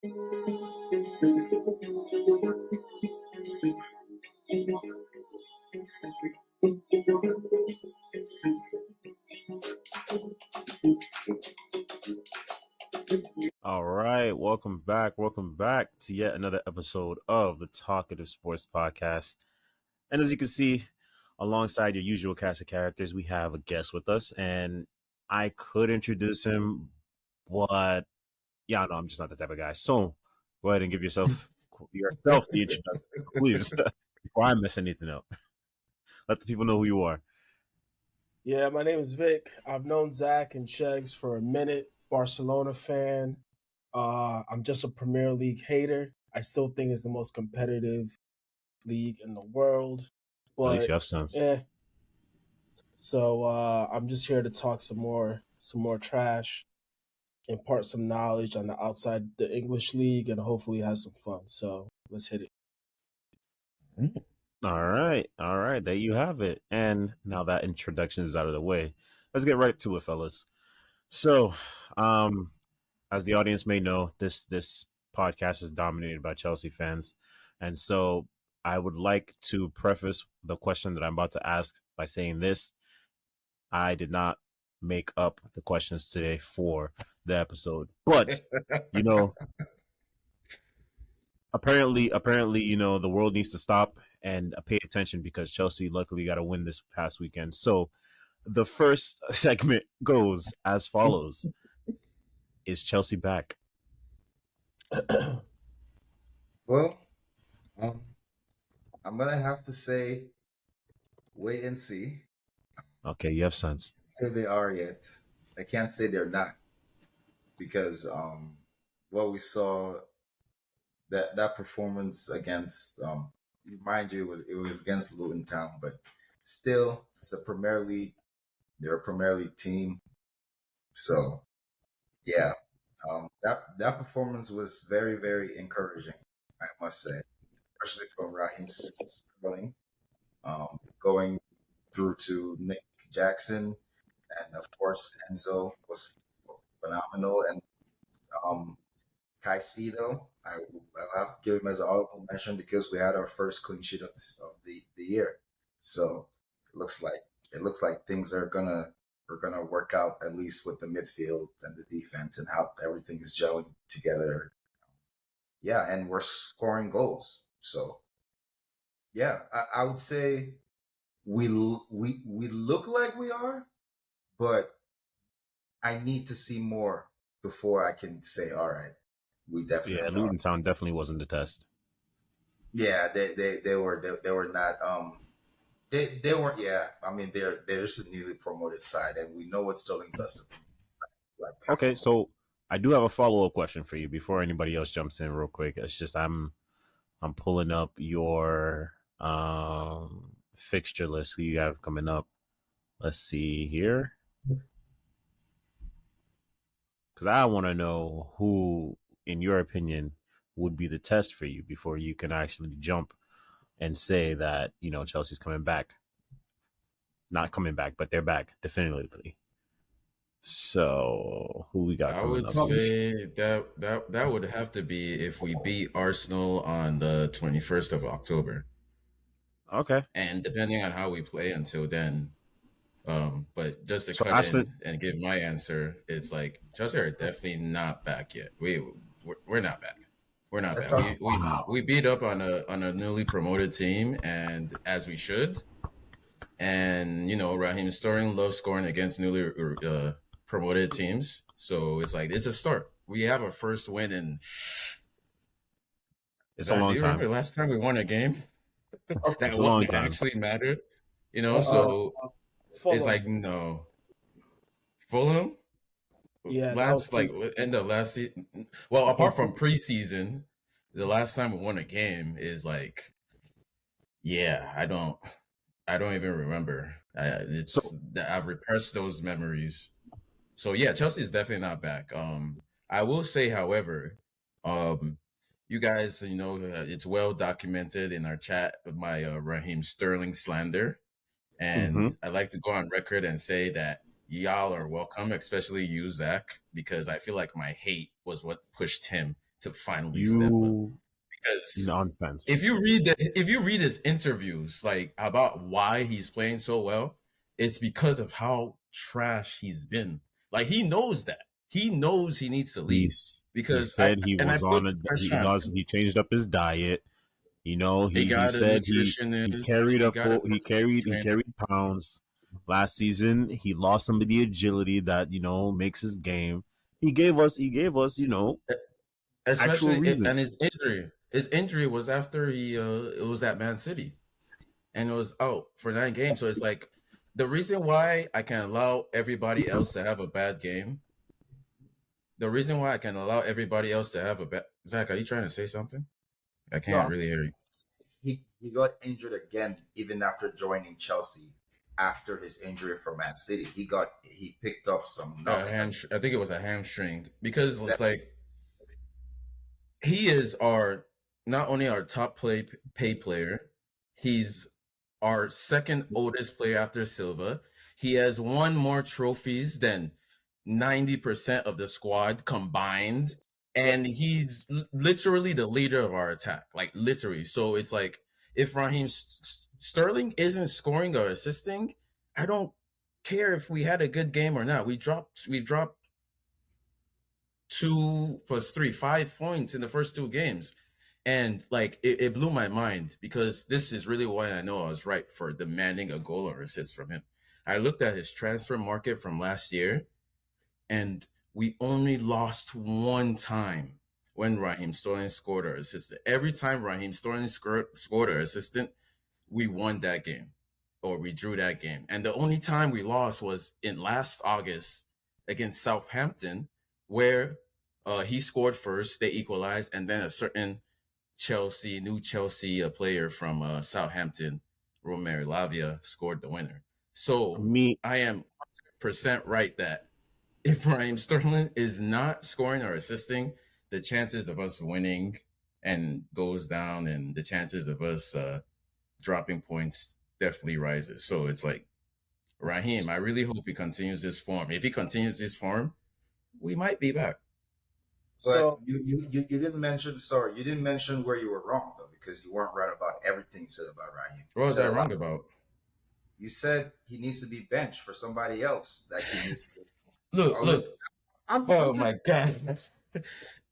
All right, welcome back. Welcome back to yet another episode of the Talkative Sports Podcast. And as you can see, alongside your usual cast of characters, we have a guest with us. And I could introduce him, but yeah, no, I'm just not the type of guy. So go ahead and give yourself the introduction, please, before I mess anything up. Let the people know who you are. Yeah, my name is Vic. I've known Zach and Shegs for a minute. Barcelona fan. I'm just a Premier League hater. I still think it's the most competitive league in the world. But At least you have sense. So I'm just here to talk some more trash, impart some knowledge on the outside the English league, and hopefully have some fun. So let's hit it. All right. There you have it. And now that introduction is out of the way, let's get right to it, fellas. So, as the audience may know, this podcast is dominated by Chelsea fans, and so I would like to preface the question that I'm about to ask by saying this: I did not make up the questions today for the episode, but apparently, the world needs to stop and pay attention because Chelsea luckily got a win this past weekend. So the first segment goes as follows. Is Chelsea back? Well, I'm going to have to say wait and see. Okay, you have sense. So they are yet. I can't say they're not because what we saw that performance against mind you it was against Luton Town, but still it's the Premier League. They're a Premier League team. So yeah, that performance was very, very encouraging, I must say, especially from Raheem Sterling, going through to Nick Jackson, and of course Enzo was phenomenal, and Caicedo, I'll have to give him as an honorable mention because we had our first clean sheet of the year. So it looks like things are gonna work out, at least with the midfield and the defense and how everything is gelling together. Yeah, and we're scoring goals. So yeah, I would say we look like we are, but I need to see more before I can say, all right, we definitely are. Luton Town definitely wasn't the test. Yeah, they were not. They weren't. Yeah, I mean they're just a newly promoted side, and we know what Sterling does. Okay, so I do have a follow-up question for you before anybody else jumps in real quick. It's just I'm pulling up your fixture list, who you have coming up. Let's see here. Because I want to know who, in your opinion, would be the test for you before you can actually jump and say that, Chelsea's coming back. Not coming back, but they're back definitively. So who we got? I would say that would have to be if we beat Arsenal on the 21st of October. Okay. And depending on how we play until then, but just to cut in and give my answer, it's like Chelsea are definitely not back yet. We're not back. We're not back. We beat up on a newly promoted team, and as we should. And Raheem Sterling loves scoring against newly promoted teams, so it's like it's a start. We have our first win in. It's a long time. Do you remember the last time we won a game? It's a long time. Actually mattered, So Fulham. It's like no, Fulham. Yeah, end of last season. Well, apart from preseason, the last time we won a game is like, yeah, I don't even remember. I've repressed those memories. So yeah, Chelsea is definitely not back. I will say, however, you guys, it's well documented in our chat my Raheem Sterling slander, and I'd like to go on record and say that y'all are welcome, especially you, Zach, because I feel like my hate was what pushed him to finally step up. You Because nonsense. if you read his interviews, like about why he's playing so well, it's because of how trash he's been. Like he knows that. He knows he needs to leave He because said he I was put on a pressure on him. he changed up his diet. You know, He he got a said he nutritionist. carried He a got a full personal he trainer. carried pounds last season. He lost some of the agility that, you know, makes his game. He gave us, you know, actual Especially reason. and his injury. His injury was after he it was at Man City, and it was out for 9 games. So it's like the reason why I can allow everybody else to have a bad game. The reason why I can allow everybody else to have a bad. Zach, are you trying to say something? I can't No, really hear you. He got injured again even after joining Chelsea. After his injury for Man City, he picked up some knocks. I think it was a hamstring because it's Exactly. like he is our not only our top pay player, he's our second oldest player after Silva. He has won more trophies than 90% of the squad combined. And Yes. he's literally the leader of our attack, like literally. So it's like if Raheem Sterling isn't scoring or assisting, I don't care if we had a good game or not. We've dropped 2 + 3, 5 points in the first 2 games. And like it blew my mind because this is really why I know I was right for demanding a goal or assist from him. I looked at his transfer market from last year, and we only lost one time when Raheem Sterling scored or assisted. Every time Raheem Sterling scored or assisted, we won that game or we drew that game. And the only time we lost was in last August against Southampton, where he scored first, they equalized, and then a certain new Chelsea player from Southampton, Romero Lavia, scored the winner. So Me, I am percent right that if Raheem Sterling is not scoring or assisting, the chances of us winning and goes down, and the chances of us dropping points definitely rises. So it's like Raheem, I really hope he continues this form. If he continues this form, we might be back. But so you didn't mention, sorry, you didn't mention where you were wrong though, because you weren't right about everything you said about Raheem. What You was said I a lot. wrong about? You said he needs to be benched for somebody else. Like he needs to. Look, Oh, look. I'm Oh just my gosh.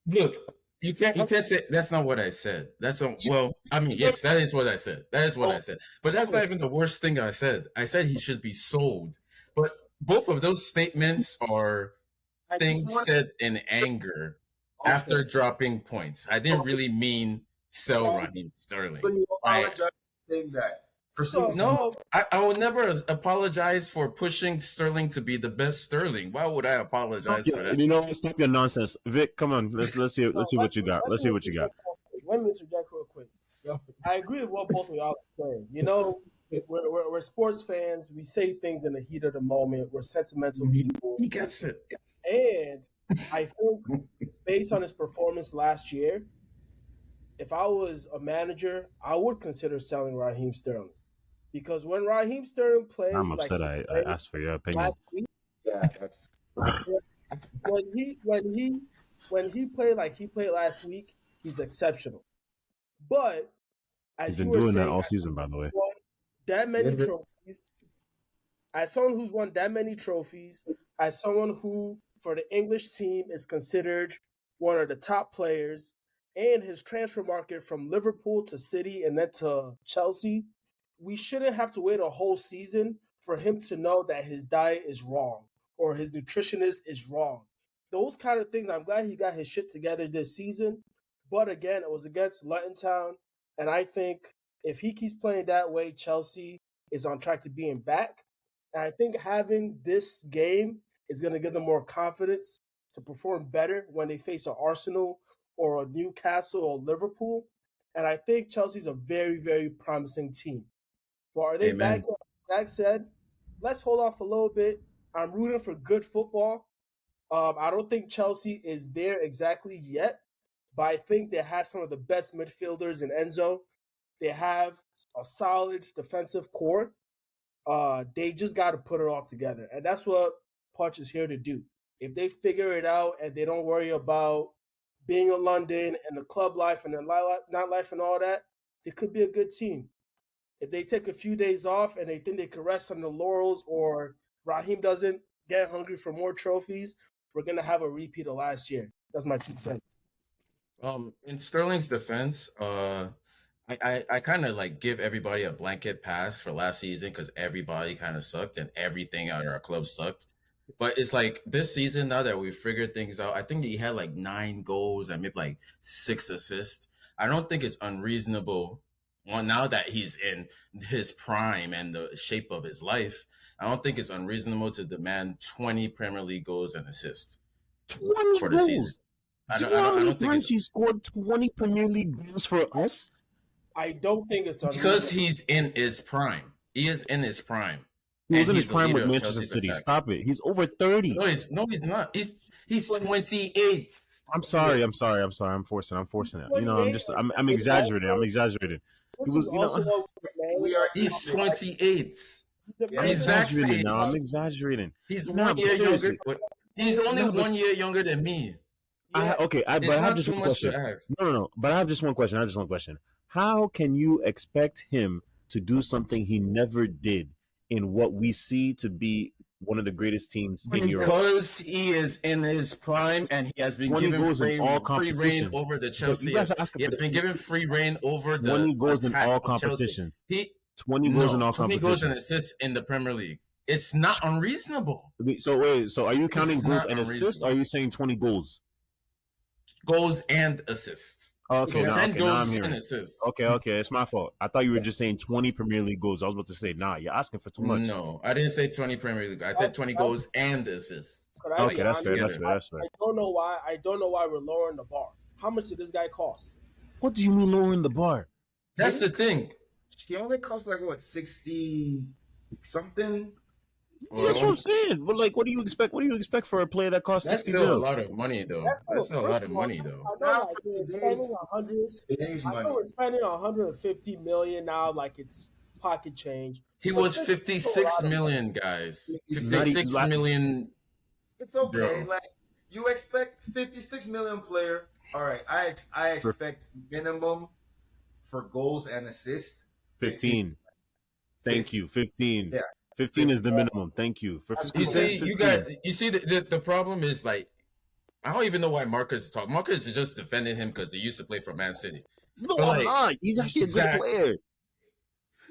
Look, you can't say that's not what I said. That's a, you, well, I mean, you yes, that is what I said. That is what oh, I said. But that's not even the worst thing I said. I said he should be sold. But both of those statements are I just things want said in anger okay. after dropping points. I didn't really mean sell So Raheem Sterling. you I apologize for saying that. For saying so some no, I will never apologize for pushing Sterling to be the best Sterling. Why would I apologize yeah, for that? you know what? Stop your nonsense, Vic. Come on, let's see what you got. let Let's me see what you got. interject real quick. Let me interject real quick. I agree with what both of y'all are saying. You know, we're sports fans. We say things in the heat of the moment. We're sentimental people. He gets it. And I think based on his performance last year, if I was a manager, I would consider selling Raheem Sterling. Because when Raheem Sterling I'm plays like upset. he I played asked for your last opinion. week, yeah, that's when he when he when he played like he played last week, he's exceptional. But He's as you been were doing that saying, all season, by the way. won that many trophies, as someone who's won that many trophies, as someone who for the English team is considered one of the top players, and his transfer market from Liverpool to City and then to Chelsea, we shouldn't have to wait a whole season for him to know that his diet is wrong or his nutritionist is wrong. Those kind of things, I'm glad he got his shit together this season. But again, it was against Luton Town. And I think if he keeps playing that way, Chelsea is on track to being back. And I think having this game is going to give them more confidence to perform better when they face an Arsenal or a Newcastle or Liverpool. And I think Chelsea's a very, very promising team. But are they back? Amen. Like said, let's hold off a little bit. I'm rooting for good football. I don't think Chelsea is there exactly yet, but I think they have some of the best midfielders in Enzo. They have a solid defensive core. They just got to put it all together, and that's what Poch is here to do. If they figure it out and they don't worry about being in London and the club life and the nightlife and all that, they could be a good team. If they take a few days off and they think they can rest on the laurels, or Raheem doesn't get hungry for more trophies, we're gonna have a repeat of last year. That's my 2 cents. In Sterling's defense, I kind of like give everybody a blanket pass for last season because everybody kind of sucked and everything at our club sucked. But it's like this season, now that we've figured things out, I think he had like 9 goals and maybe like 6 assists. I don't think it's unreasonable. Well, now that he's in his prime and the shape of his life, I don't think it's unreasonable to demand 20 Premier League goals and assists 20 for the season. goals. Do you know how many times he scored 20 Premier League goals for us? I don't think it's because he's in his prime. He is in his prime. He was in his prime with Manchester City. Attack. Stop it. He's over 30. No, he's not. He's 28. I'm sorry. I'm forcing it. You know, I'm exaggerating. He was, he's 28. I'm exaggerating now. I'm exaggerating. He's 1 year younger. He's only 1 year younger than me. But I have just one question. No. But I have just one question. How can you expect him to do something he never did in what we see to be one of the greatest teams in Europe? Because he is in his prime and he has been given free reign over the Chelsea. He has been given free reign over the 20 goals in all competitions. 20 goals in all competitions. 20 goals and assists in the Premier League. It's not unreasonable. So are you counting goals and assists, or are you saying 20 goals? Goals and assists. Okay, so 10 goals and assists. Okay, it's my fault. I thought you were just saying 20 Premier League goals. I was about to say, you're asking for too much. No, I didn't say 20 Premier League. I said 20 goals and assists. Okay, that's fair. I don't know why we're lowering the bar. How much did this guy cost? What do you mean lowering the bar? That's the thing. He only cost like what, 60 something? That's what I'm saying. But like, what do you expect? What do you expect for a player that costs 60 million? That's still a lot of money, though. That's still a lot of money, though. I know we're spending 150 million now, like it's pocket change. He was 56 million, guys. 56 million. It's okay. Bro. Like, you expect 56 million player. All right, I expect minimum for goals and assists 15. Thank you, 15. Yeah. 15 is the minimum. Thank you. You see, the problem is, like, I don't even know why Marcus is talking. Marcus is just defending him because he used to play for Man City. No, I'm not. He's actually a good player.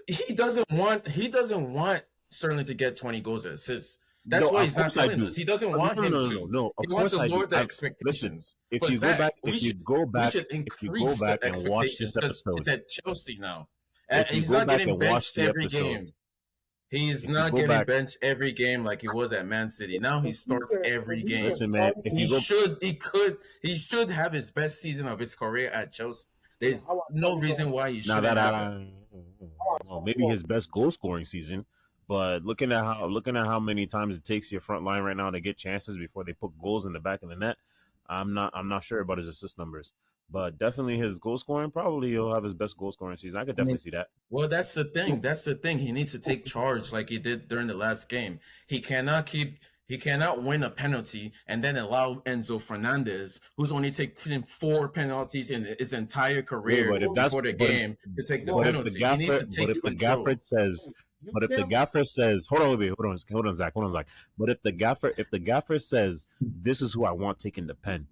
He doesn't want Sterling to get 20 goals and assists. That's why he's not telling us. He doesn't want him to. No, he wants to lower the expectations. If you go back, we should increase the expectations because it's at Chelsea now. And he's not getting benched every game. He's not getting benched every game like he was at Man City. Now he starts every game. Listen, man, he should have his best season of his career at Chelsea. There's no reason why he shouldn't have it. Maybe his best goal scoring season, but looking at how many times it takes your front line right now to get chances before they put goals in the back of the net, I'm not sure about his assist numbers. But definitely his goal scoring, probably he'll have his best goal scoring season. I could definitely see that. Well, that's the thing. He needs to take charge like he did during the last game. He cannot win a penalty and then allow Enzo Fernandez, who's only taken 4 penalties in his entire career before the game, to take the penalty. He needs to take control. But if the gaffer says, hold on, Zach. But if the gaffer says, this is who I want taking the pen,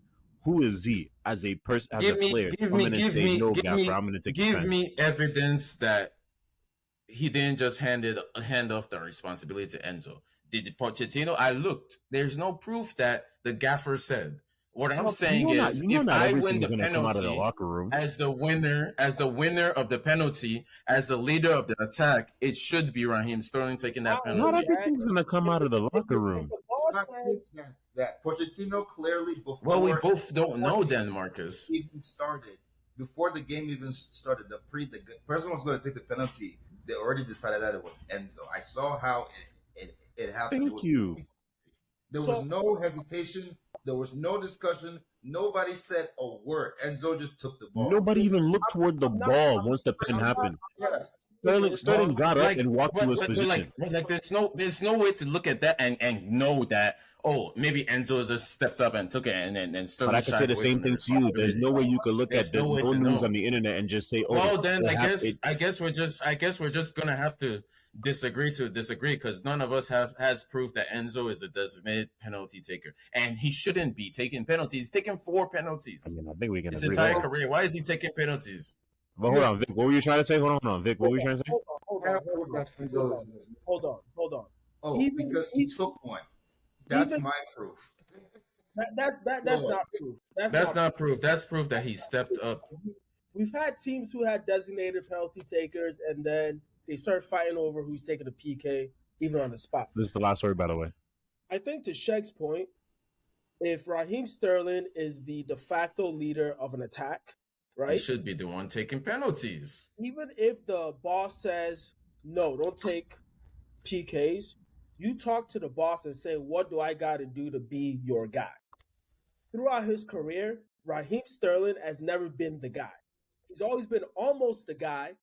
who is he as a person, as a player? I'm going to say, no, gaffer, I'm going to take the pen. Give me evidence that he didn't just hand off the responsibility to Enzo. Did Pochettino? I looked. There's no proof that the gaffer said. What I'm saying is, if I win the penalty as the winner of the penalty, as the leader of the attack, it should be Raheem Sterling taking that penalty. Not everything's going to come out of the locker room. That Pochettino clearly before. Well, we both don't know then, Marcus. Even started before the game even started. The person was going to take the penalty. They already decided that it was Enzo. I saw how it happened. Thank you. There was no hesitation. There was no discussion. Nobody said a word. Enzo just took the ball. Nobody even looked toward the ball once the pen happened. Sterling got up like, and walked to his position. like, there's no way to look at that and know that, oh, maybe Enzo just stepped up and took it, and But Sterling I can say shied the away same from the thing to you. There's responsibility. no way you could look at There's the no way no to news on know. the internet and just say, "Oh, Well, then it I guess we're just gonna have to disagree because none of us has proof that Enzo is a designated penalty taker, and he shouldn't be taking penalties. He's taken 4 I penalties mean, I think we can his agree entire there. career. Why is he taking penalties? But hold on, Vic. What were you trying to say? Hold on, Vic. What were you trying to say? Hold on. Oh, Even because he took one. That's even my proof. that's not proof. That's not proof. That's proof that he stepped up. We've had teams who had designated penalty takers, and then they start fighting over who's taking a PK, even on the spot. This is the last word, by the way. I think to Sheg's point, if Raheem Sterling is the de facto leader of an attack, He right? should be the one taking penalties. Even if the boss says, no, don't take PKs, you talk to the boss and say, what do I got to do to be your guy? Throughout his career, Raheem Sterling has never been the guy. He's always been almost the guy,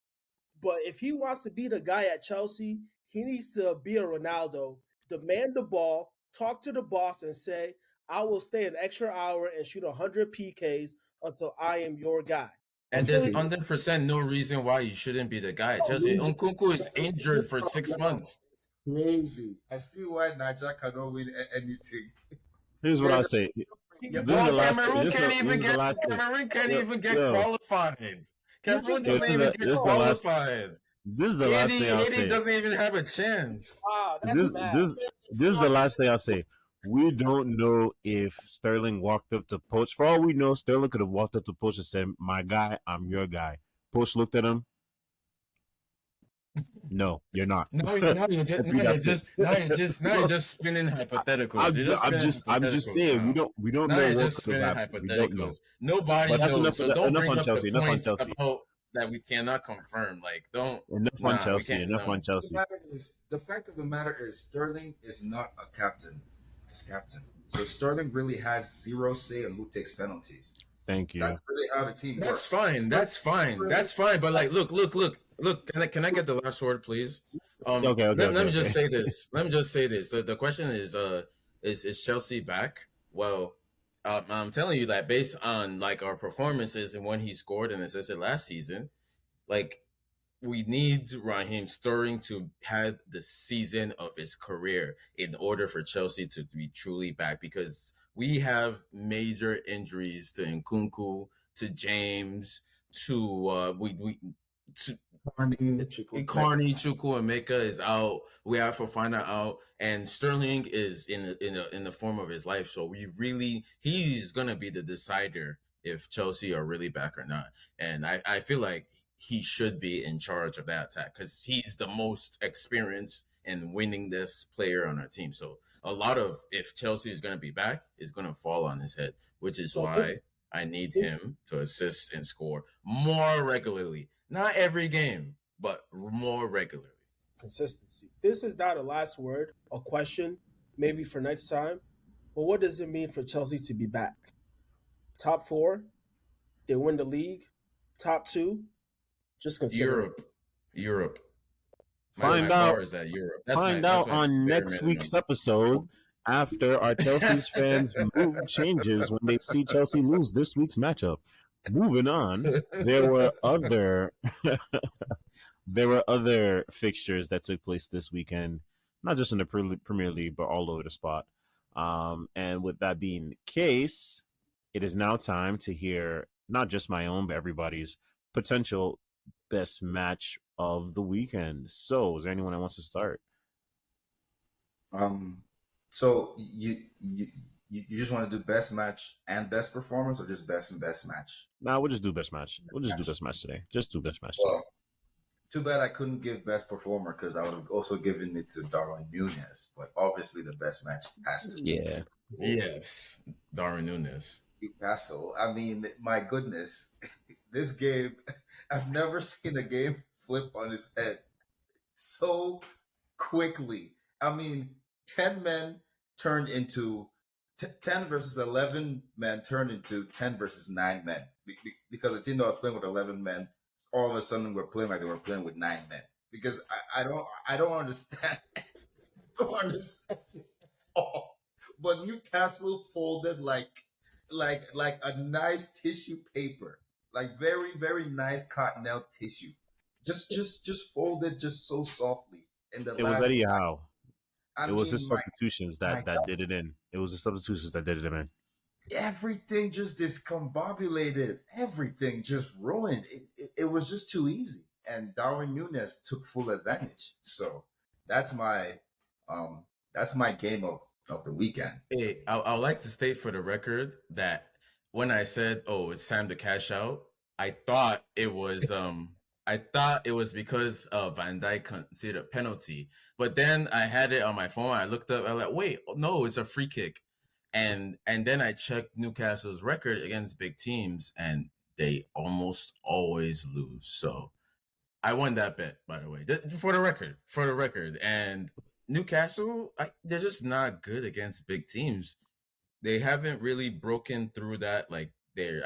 but if he wants to be the guy at Chelsea, he needs to be a Ronaldo, demand the ball, talk to the boss and say, I will stay an extra hour and shoot 100 PKs until I am your guy. And there's 100% no reason why you shouldn't be the guy. Chelsea Nkunku is injured for 6 months. Crazy. I see why Niger cannot win anything. Here's what I say. Cameroon can't even get qualified. Cameroon doesn't even get qualified. This is the last thing I'll say. Haiti doesn't even have a chance. This is the last thing I'll say. We don't know if Sterling walked up to Poach. For all we know, Sterling could have walked up to Poach and said, "My guy, I'm your guy." Poach looked at him. No, you're not. Now you're just spinning hypotheticals. I'm just saying we don't know what could have happened. We don't know. Nobody knows. Enough, so don't enough bring on up Chelsea. the Enough on points Chelsea. about that we cannot confirm. Like, don't. Enough on Chelsea. Enough on Chelsea. The fact of the matter is, Sterling is not a captain as captain. So Sterling really has zero say on who takes penalties. Thank you. That's really how the team works. That's fine. But like, look. Can I get the last word, please? Okay. Let me just say this. The question is Chelsea back? Well, I'm telling you that based on like our performances and when he scored and assisted last season, like we need Raheem Sterling to have the season of his career in order for Chelsea to be truly back, because we have major injuries to Nkunku, to James, to Carney Chukwuemeka is out. We have Fofana out, and Sterling is in the form of his life. So he's gonna be the decider if Chelsea are really back or not. And I feel like he should be in charge of that attack because he's the most experienced in winning this player on our team. So a lot of if Chelsea is gonna be back is gonna fall on his head, which is why I need him to assist and score more regularly. Not every game, but more regularly. Consistency. This is not a last word, a question, maybe for next time. But what does it mean for Chelsea to be back? Top 4, they win the league. Top 2, just consider Europe. Find out on next week's episode after our Chelsea's fans' mood changes when they see Chelsea lose this week's matchup. Moving on, there were other fixtures that took place this weekend, not just in the Premier League, but all over the spot. And with that being the case, it is now time to hear not just my own, but everybody's potential best match of the weekend. So, is there anyone that wants to start? So you just want to do best match and best performance, or just best and best match? Nah, we'll just do best match. We'll just do best match today. Just do best match today. Too bad I couldn't give best performer because I would have also given it to Darwin Núñez. But obviously, the best match has to be. Yes, Darwin Núñez. Newcastle. I mean, my goodness, this game. I've never seen a game flip on its head so quickly. I mean, 10 men turned into 10 versus 11 men turned into 10 versus 9 men because the team that was playing with 11 men all of a sudden we're playing like they were playing with 9 men. Because I don't understand. Don't understand. Oh, but Newcastle folded like a nice tissue paper, like very very nice cottonelle tissue, just folded just so softly in the It was last. Eddie Howe. I It was mean, his substitutions my that did it in. It was the substitutions that did it in. everything just discombobulated. Everything just ruined. It was just too easy, and Darwin Nunes took full advantage. So that's my um that's my game of the weekend. Hey, I would like to state for the record that when I said, "Oh, it's time to cash out," I thought it was because Van Dijk considered a penalty. But then I had it on my phone. I looked up. I was like, "Wait, no, it's a free kick." And then I checked Newcastle's record against big teams, and they almost always lose. So I won that bet, by the way, for the record. For the record, and Newcastle, they're just not good against big teams. They haven't really broken through that. Like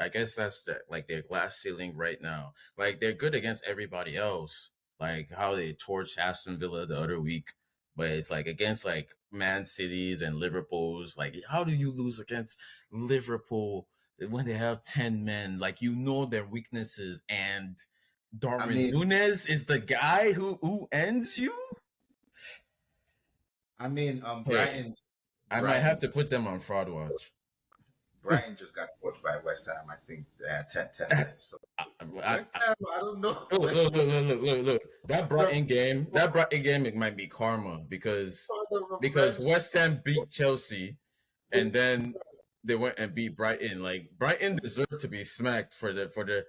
I guess that's like their glass ceiling right now. Like they're good against everybody else. Like how they torched Aston Villa the other week, but it's like against like Man Cities and Liverpool's. Like how do you lose against Liverpool when they have 10 men? Like their weaknesses, and I Darwin mean, Nunes is the guy who ends you. Brighton. I might have to put them on fraud watch. Brighton just got coached by West Ham. I think they had 10 minutes. So West Ham, I don't know. Look. That Brighton game, it might be karma because West Ham beat Chelsea, and then they went and beat Brighton. Like Brighton deserved to be smacked for the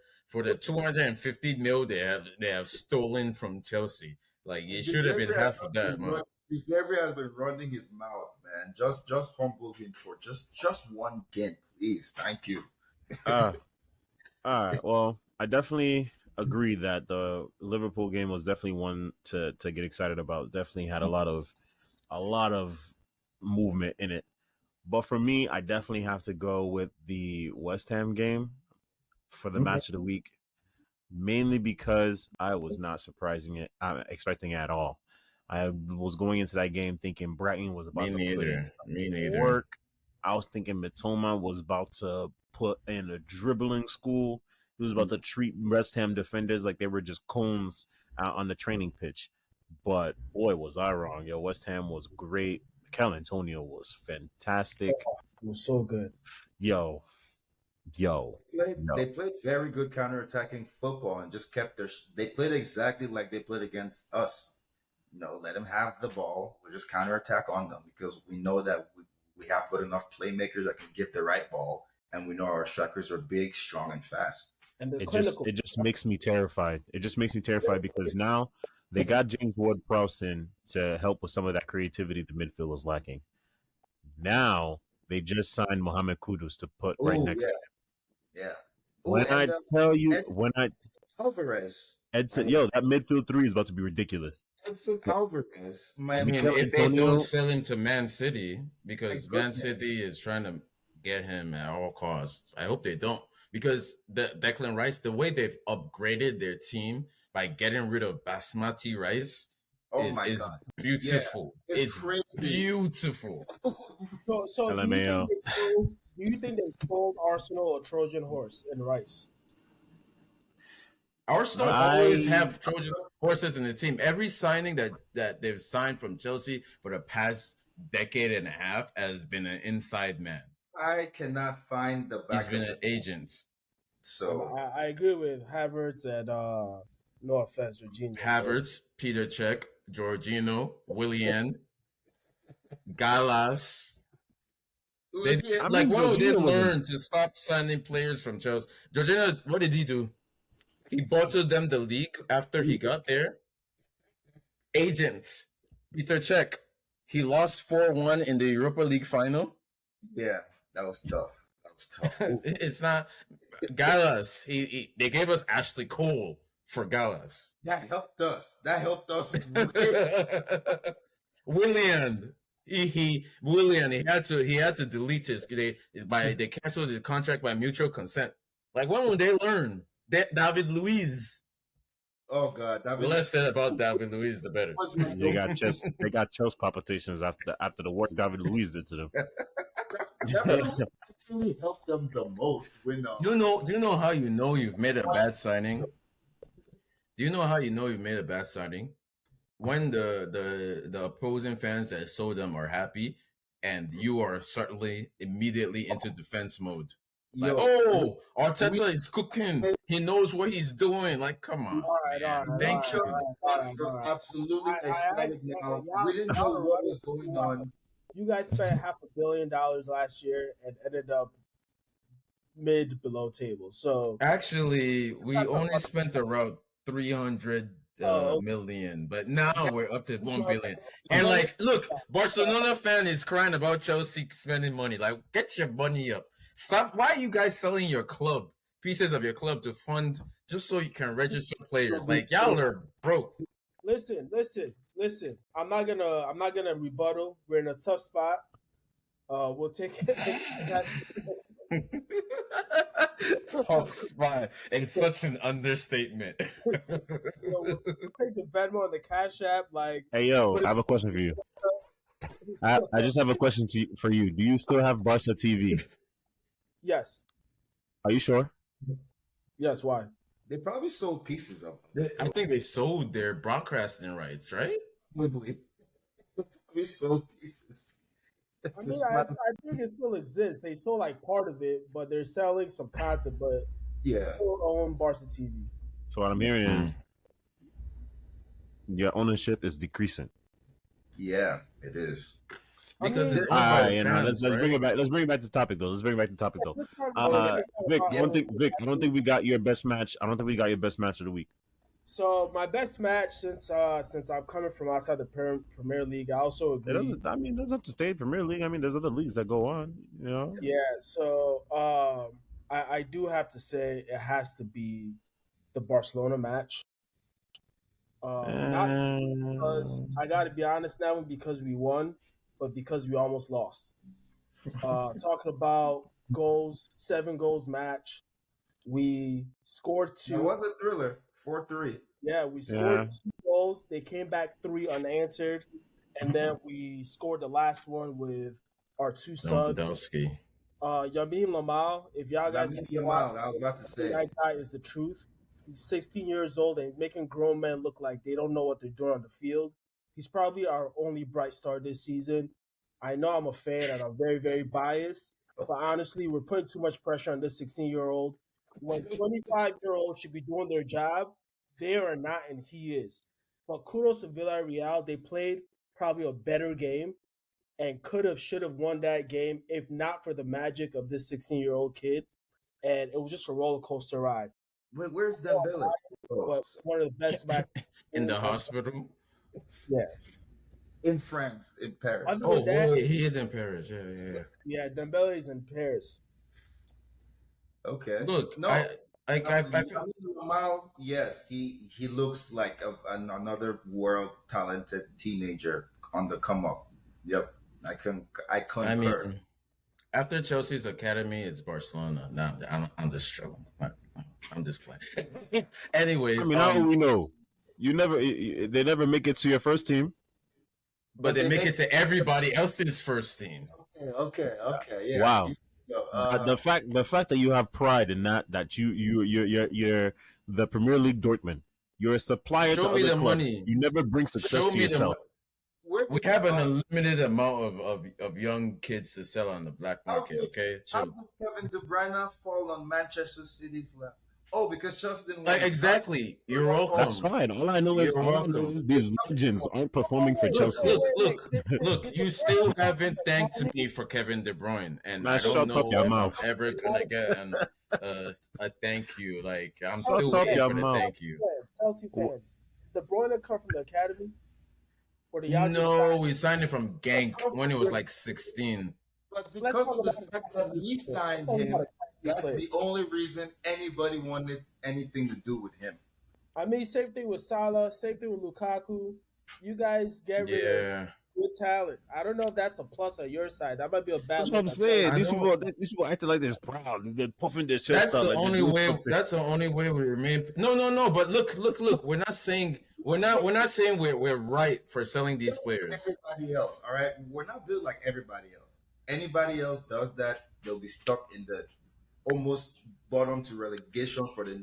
250 mil they have stolen from Chelsea. Like it should have been half of that, man. Gabriel has been running his mouth, man. Just humble him for just one game, please. Thank you. All right. Well, I definitely agree that the Liverpool game was definitely one to get excited about. Definitely had a lot of movement in it. But for me, I definitely have to go with the West Ham game for the match of the week, mainly because I was not expecting it at all. I was going into that game thinking Brighton was about to put in work. I was thinking Mitoma was about to put in a dribbling school. He was about to treat West Ham defenders like they were just cones out on the training pitch. But boy, was I wrong. Yo, West Ham was great. Mikel Antonio was fantastic. It was so good. Yo. They played very good counterattacking football and just kept they played exactly like they played against us. Let them have the ball. We'll just counterattack on them because we know that we have put enough playmakers that can give the right ball, and we know our strikers are big, strong, and fast. And it just makes me terrified. It just makes me terrified because now they got James Ward-Prowse in to help with some of that creativity the midfield was lacking. Now they just signed Mohamed Kudus to put right next to him. Yeah. When I tell you, Alvarez. Edson, that midfield three is about to be ridiculous. Edson Alvarez, I mean, if they don't sell him to Man City, because Man City is trying to get him at all costs. I hope they don't, because Declan Rice, the way they've upgraded their team by getting rid of Basmati Rice is beautiful. Yeah, it's crazy. Beautiful. So do you think they sold Arsenal a Trojan horse in Rice? Arsenal always have Trojan horses in the team. Every signing that they've signed from Chelsea for the past decade and a half has been an inside man. I cannot find the back. He's been an agent. So I agree with Havertz and no offense, Jorginho. Havertz, Peter Cech, Jorginho, Willian, Gallas. When would they learn to stop signing players from Chelsea? Jorginho, what did he do? He bottled them the league after he got there. Agents. Peter Cech. He lost 4-1 in the Europa League final. Yeah, that was tough. It's not Gallas. They gave us Ashley Cole for Gallas. That helped us. Willian. He had to delete his. They canceled his contract by mutual consent. Like when would they learn? David Luiz. Oh God, The David less Luiz said about David Luiz, the better. was like They got chest palpitations after the work David Luiz did to them. David Luiz actually helped them the most when Do you know how you know you've made a bad signing? Do you know how you know you've made a bad signing? When the opposing fans that sold them are happy, and you are certainly immediately into defense mode. Like, yo oh, we Arteta is cooking. He knows what he's doing. Like, come on, All right, all man. right, all we Thank right, you. Chelsea all fans right, all were right. absolutely I ecstatic understand. now. We didn't know Y'all are what running was too going wild. on. You guys spent $500 million last year and ended up mid below table. So Actually, we that's a only spent around 300 oh, million, but now we're up to 1 billion. And okay. like, look, Barcelona fan is crying about Chelsea spending money. Like, get your money up. Stop. Why are you guys selling your club, pieces of your club to fund just so you can register players? Like, y'all are broke. Listen. I'm not gonna rebuttal. We're in a tough spot. We'll take it. Tough spot. It's such an understatement. We'll take the Venmo and the Cash App. Like, Hey yo, I have a question for you. I just have a question for you. Do you still have Barca TV? yes, Are you sure? yes. Why? They probably sold pieces of them. I think they sold their broadcasting rights, right? Probably. We sold pieces. I It's mean, a I smart- think it still exists. They sold like part of it, but they're selling some content. But they yeah. still own Barca TV. So what I'm hearing is your ownership is decreasing. Yeah, it is. Because I mean, it's owned by the You know, fans, let's right? bring it back. Let's bring it back to the topic though. let's talk about Vic, Yeah. I don't think we got your best match. I don't think we got your best match of the week. So my best match since I'm coming from outside the Premier League, I also It agree. doesn't. I mean, it doesn't have to stay Premier League. I mean, there's other leagues that go on. You know. Yeah, so I do have to say it has to be the Barcelona match. Not because And I got to be honest now, because we won, but because we almost lost. Talking about goals, 7 goals match. We scored That 2. was a thriller. 4-3. Yeah, we yeah, scored 2 goals. They came back 3 unanswered, and then we scored the last one with our 2 subs. Lewandowski. Lamine Yamal. If y'all guys Lamine can watch, Yamal, I was about to say. that guy is the truth. He's 16 years old and he's making grown men look like they don't know what they're doing on the field. He's probably our only bright star this season. I know I'm a fan and I'm very, very biased, but honestly, we're putting too much pressure on this 16-year-old. When 25-year-olds should be doing their job, they are not, and he is. But kudos to Villarreal. They played probably a better game and should have won that game if not for the magic of this 16-year-old kid. And it was just a roller coaster ride. Wait, where's Dembele? But one of the best matches In the hospital? Yeah, In France, in Paris. other than that, He is in Paris. Yeah. yeah, Dembele's in Paris. Okay. Look, No. I Lamine Yamal, yes, he looks like another world talented teenager on the come up. Yep, I concur. mean, after Chelsea's academy, it's Barcelona. No, I'm just struggling. I'm just playing. Anyways, I mean, how do we know? They never make it to your first team. but they make it to everybody else's first team. Okay, yeah. Wow. You- The fact that you have pride in that you're the Premier League Dortmund. You're a supplier Show to me other the clubs. money. You never bring success Show to me the yourself. money. We have an unlimited amount of young kids to sell on the black market. Okay, How so did Kevin De Bruyne fall on Manchester City's lap? Oh, because Chelsea didn't like win. exactly. You're welcome. That's fine. All I know is these legends aren't performing for Chelsea. Look. You still haven't thanked me for Kevin De Bruyne, and Man, I don't shut know up your if mouth. I'm ever gonna get a thank you. Like I'm Shut still up waiting your for the mouth. thank you. Chelsea fans. De Bruyne come from the academy? Or the y'all just No, signed- we signed him from Genk when he was like 16. But because of the fact that we signed him, that's the only reason anybody wanted anything to do with him. I mean, same thing with Salah, same thing with Lukaku. You guys get rid of Yeah. good talent. I don't know if that's a plus on your side. That might be a bad That's what I'm look on saying. Chelsea. These people acting like they're proud. They're puffing their chest That's out the like they're only doing way. something. That's the only way we remain. No. But look. We're not saying we're right for selling these players. Everybody else, all right? We're not built like everybody else. Anybody else does that, they'll be stuck in the almost bottom to relegation for their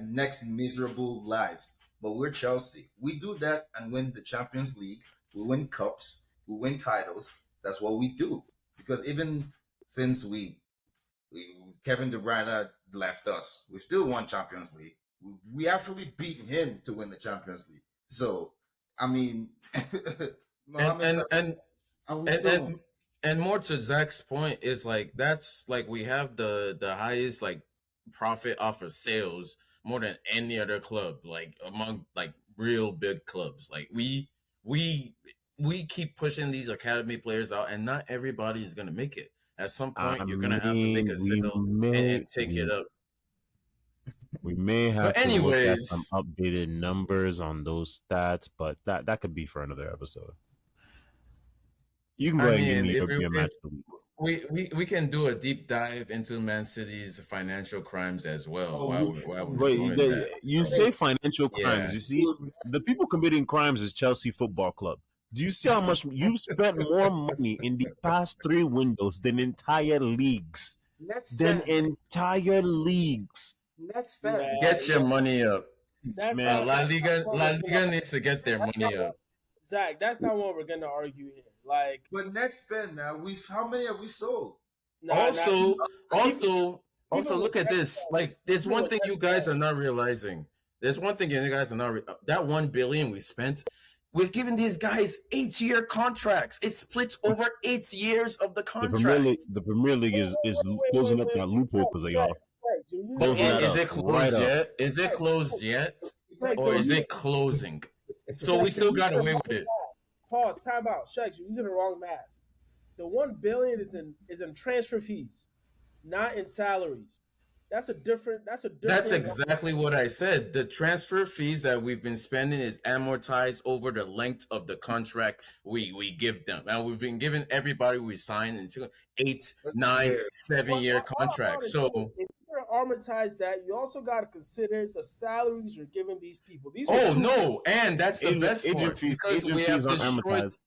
next miserable lives. But we're Chelsea. We do that and win the Champions League. We win cups. We win titles. That's what we do. Because even since we Kevin De Bruyne left us, we still won Champions League. We actually beat him to win the Champions League. So, I mean, Mohamed and Salah, and and we and still and and more to Zach's point is like that's like we have the highest like profit off of sales more than any other club like among like real big clubs. Like we we keep pushing these academy players out, and not everybody is gonna make it. At some I point, you're gonna have to make mean, a sale and take it up. we may But have to look at some anyways, updated numbers on those stats, but that could be for another episode. You can go I ahead and give mean, me if your match of the week. we can do a deep dive into Man City's financial crimes as well oh, while we're Wait, doing that. you So say financial yeah, crimes. You see, the people committing crimes is Chelsea Football Club. Do you see how much you spent more money in the past 3 windows than entire leagues? Let's Than spend. entire leagues. Let's spend. get your money up. That's Man, La that's Liga not what La we're Liga gonna, needs to get their money up. Zach. That's not what we're gonna argue here. Like, but next spend now, how many have we sold? nah, Also, even also with look at this. Like, there's even one with thing you guys are not realizing. There's one thing you guys are not that 1 billion we spent. We're giving these guys 8-year contracts. It splits over 8 years of the contract. The Premier League is closing up that loophole because of y'all. Closing that Is up it right closed up. yet? Is it closed yet? Greg, Or is it closing? So we still got away with it. Pause. Time out. Shucks, you're using the wrong math. The 1 billion is in transfer fees, not in salaries. That's a different. That's exactly what I said. The transfer fees that we've been spending is amortized over the length of the contract we give them. And we've been giving everybody we sign into 8, 9, 7-year contracts. So if you're gonna amortize that, you also got to consider the salaries you're giving these people. These are oh two no, and that's the best Agent part fees, because we have aren't destroyed amortized.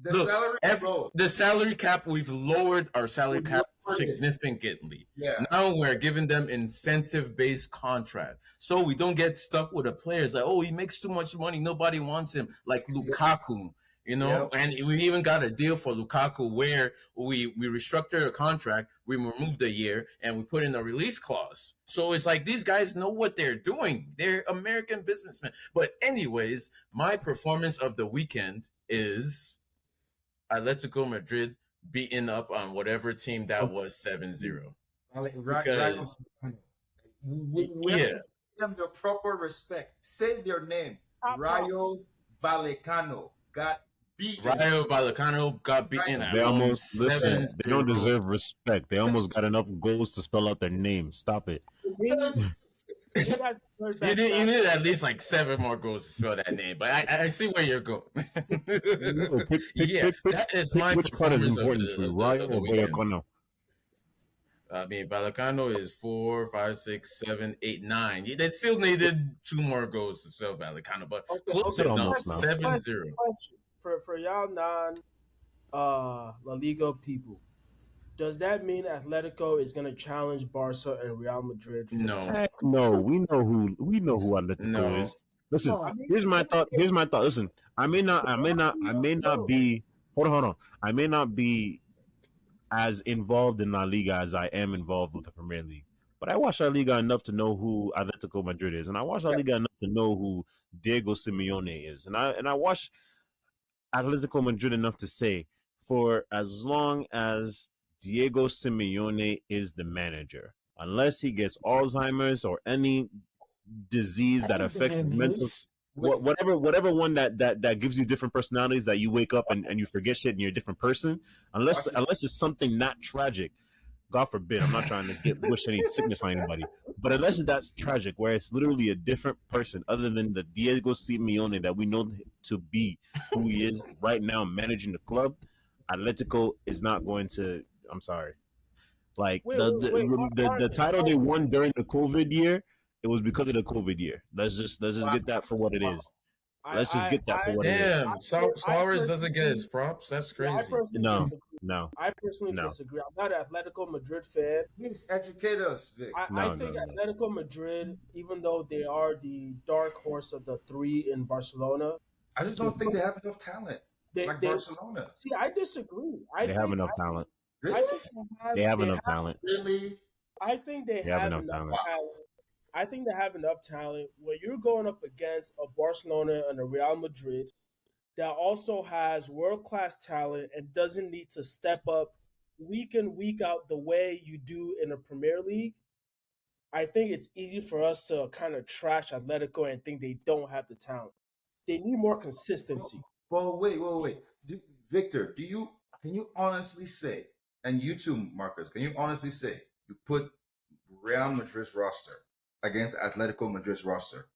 The Look, salary low. the salary cap, we've lowered our salary We've cap lowered it. significantly. Yeah. Now we're giving them incentive-based contract. So we don't get stuck with a player. It's like, oh, he makes too much money. Nobody wants him. Like Lukaku, you know? Yep. And we even got a deal for Lukaku where we restructured a contract, we removed a year, and we put in a release clause. So it's like these guys know what they're doing. They're American businessmen. But anyways, my performance of the weekend is Atletico Madrid beating up on whatever team that was 7-0. Because We have to give them the proper respect. Say their name. Rayo Vallecano got beaten. Rayo Vallecano got beaten at They home almost listen. 7-0. They don't deserve respect. They almost got enough goals to spell out their name. Stop it. You guys heard that You need at least like 7 more goals to spell that name, but I see where you're going. That is my which part is performance of important the, for you, of the, Rayo of the or weekend. Vallecano? I mean, Vallecano is 4, 5, 6, 7, 8, 9. They still needed 2 more goals to spell Vallecano, but close enough. almost now. 7-0. question for y'all non La Liga people. Does that mean Atletico is going to challenge Barca and Real Madrid? No. Heck no, we know who Atletico No. is. Listen, here's my thought. Listen, I may not be. Hold on. I may not be as involved in La Liga as I am involved with the Premier League, but I watch La Liga enough to know who Atletico Madrid is, and I watch La Liga enough to know who Diego Simeone is, and I watch Atletico Madrid enough to say, for as long as Diego Simeone is the manager, unless he gets Alzheimer's or any disease that affects his mental, whatever one that gives you different personalities, that you wake up and you forget shit and you're a different person, unless it's something not tragic, God forbid, I'm not trying to wish any sickness on anybody, but unless that's tragic, where it's literally a different person other than the Diego Simeone that we know to be who he is right now managing the club, Atletico is not going to. I'm sorry. Like the title they won during the COVID year, it was because of the COVID year. Let's just get that for what it is. Let's just get that for what it is. Damn, Suarez doesn't get his props. That's crazy. No. I personally disagree. I'm not an Atletico Madrid fan. Please educate us, Vic. I think Atletico Madrid, even though they are the dark horse of the three in Barcelona, I just don't think they have enough talent. Barcelona. See, I disagree. They have enough talent. Really? They have enough talent. Really? I think they have enough talent. I think they have enough talent where you're going up against a Barcelona and a Real Madrid that also has world-class talent and doesn't need to step up week in, week out the way you do in the Premier League. I think it's easy for us to kind of trash Atletico and think they don't have the talent. They need more consistency. Well, wait. Victor, can you honestly say, and you too, Marcus, can you honestly say you put Real Madrid's roster against Atletico Madrid's roster,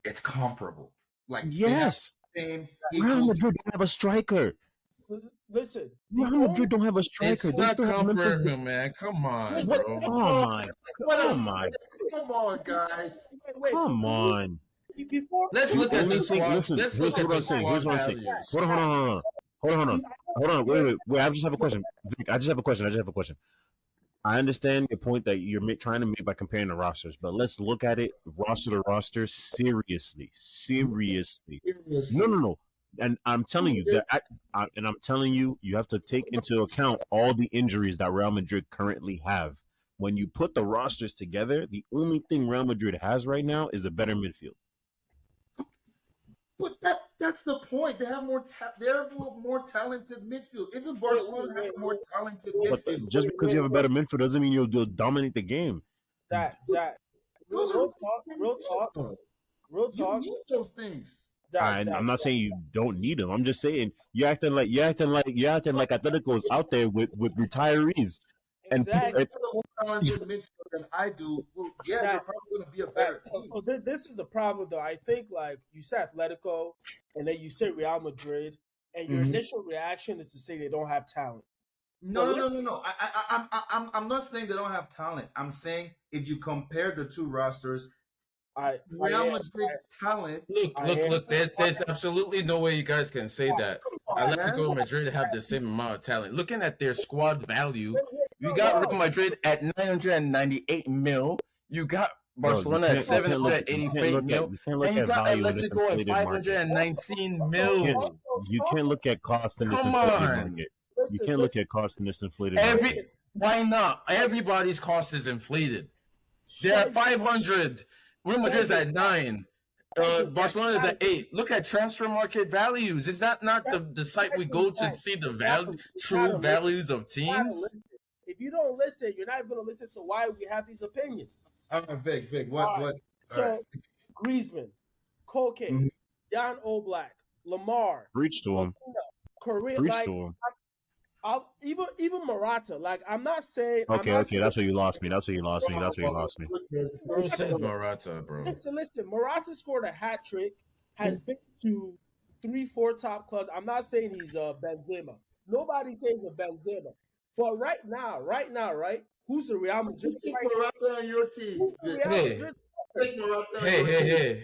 it's comparable? Like, yes, Real Madrid don't have a striker. Listen, Real Madrid don't have a striker. It's not comparable, man. Come on, bro. Come on, guys. Wait, come on. Let's look at the squad. Let's look at the squad values. Hold on. Wait. I just have a question. Vic, I just have a question. I understand your point that you're trying to make by comparing the rosters, but let's look at it roster to roster seriously. No. And I'm telling you that, you have to take into account all the injuries that Real Madrid currently have. When you put the rosters together, the only thing Real Madrid has right now is a better midfield. But that's the point. They have more. They're more talented midfield. Even Barcelona has a more talented midfield. But just because you have a better midfield doesn't mean you'll dominate the game. Zach. Real talk. You need those things. I'm not saying you don't need them. I'm just saying you're acting like Atletico is out there with retirees. Exactly. And more talented midfield than I do. Well, they're probably going to be a better team. So this is the problem, though. I think, like, you said Atletico, and then you said Real Madrid, and your initial reaction is to say they don't have talent. No. I'm not saying they don't have talent. I'm saying if you compare the two rosters, Real Madrid's talent. Look. There's absolutely no way you guys can say that Atletico Madrid have the same amount of talent. Looking at their squad value, you got Real Madrid at 998 mil. You got Barcelona at 785 mil, and you got Atletico at 519 mil. You can't look at cost in this inflated market. You can't look at cost in this inflated market. Why not? Everybody's cost is inflated. They're at 500. Real Madrid's at 9. Barcelona is at 8. Look at transfer market values. Is that not the site we go to see the true values of teams? If you don't listen, you're not even going to listen to why we have these opinions. Vic, what? So, Griezmann, Koke, Jan Oblak, Lamar. Reach to him. Korea, Reach to him. Even Morata. Like, I'm not saying. Okay. That's where you lost me. Who says Morata, bro? Listen. Morata scored a hat trick. Has been to 3-4 top clubs. I'm not saying he's a Benzema. Nobody's saying he's a Benzema. But right now, who's the Real Madrid? Take Morata on your team.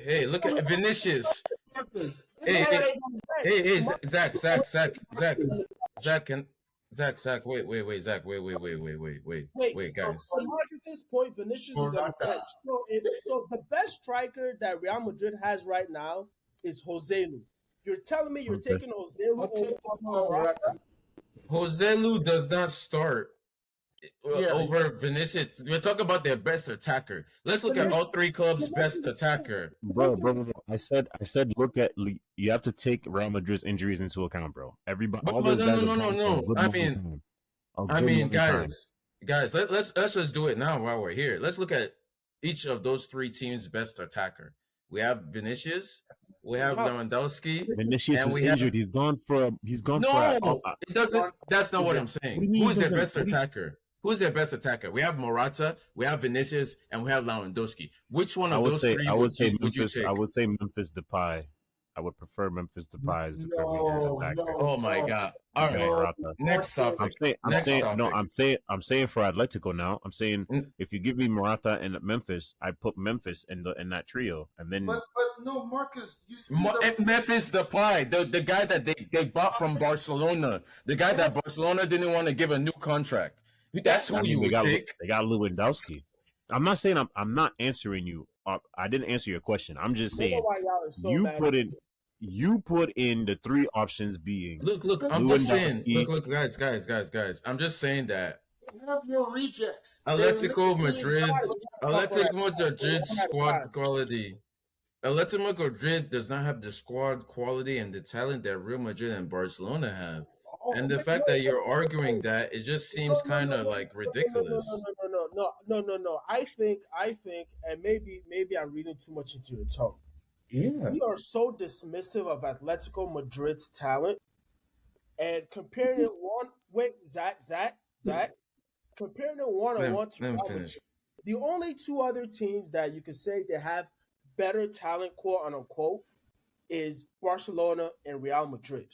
Hey! Look at Vinicius. Hey! Zach. Zach, wait, Zach, wait, guys. On Marcus's point, Vinicius is on the bench. So the best striker that Real Madrid has right now is Joselu. You're telling me you're taking Joselu over Morata? Joselu does not start over Vinicius. We're talking about their best attacker. Let's look at all three clubs' best attacker. Bro. I said, look at. You have to take Real Madrid's injuries into account, bro. Everybody. No. I mean, guys. Let's just do it now while we're here. Let's look at each of those three teams' best attacker. We have Vinicius. We have Lewandowski. Vinicius is injured. He's gone for. No, it doesn't. That's not what I'm saying. Who is their best attacker? Who's their best attacker? We have Morata, we have Vinicius, and we have Lewandowski. Which one I of would those say three I would say would you Memphis. I take? would say Memphis Depay. I would prefer Memphis Depay as the Premier League No, attacker. Oh my no, God! All Than right, no. Morata. next Marcus, I'm topic. saying, I'm Next saying, no. no, topic. I'm saying for Atletico now. I'm saying Mm, if you give me Morata and Memphis, I put Memphis in that trio, and then But no, Marcus, you see the Memphis Depay, the guy that they bought from Barcelona, the guy that yes, Barcelona didn't want to give a new contract. That's yes, I who mean you would take. they got Lewandowski. I'm not saying I'm not answering you. I didn't answer your question. I'm just I don't know saying why y'all are so you mad. you put in the three options being Look. I'm just saying. Lewandowski. Look, guys. I'm just saying that they have no rejects. Atletico Guys, Madrid, one at a Atletico Madrid squad time. quality. Atletico Madrid does not have the squad quality and the talent that Real Madrid and Barcelona have. And the fact that you're arguing that, it just seems kind of like ridiculous. No. I think, and maybe I'm reading too much into your tone. Yeah, We are so dismissive of Atletico Madrid's talent and comparing it one. Wait, Zach, comparing it one on one to Let me Real finish. Madrid. The only two other teams that you could say they have better talent, quote unquote, is Barcelona and Real Madrid.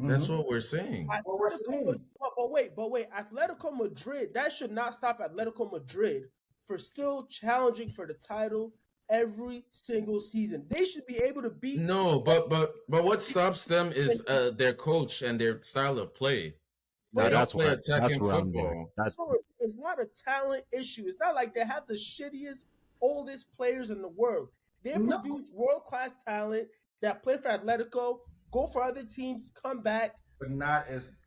That's what we're saying. what we're saying. But wait, Atletico Madrid, that should not stop Atletico Madrid for still challenging for the title every single season. They should be able to beat. No, but what stops them is their coach and their style of play. They don't That's play where attacking I'm football. going. That's So it's not a talent issue. It's not like they have the shittiest, oldest players in the world. They No. produce world class talent that play for Atletico, go for other teams, come back. But not as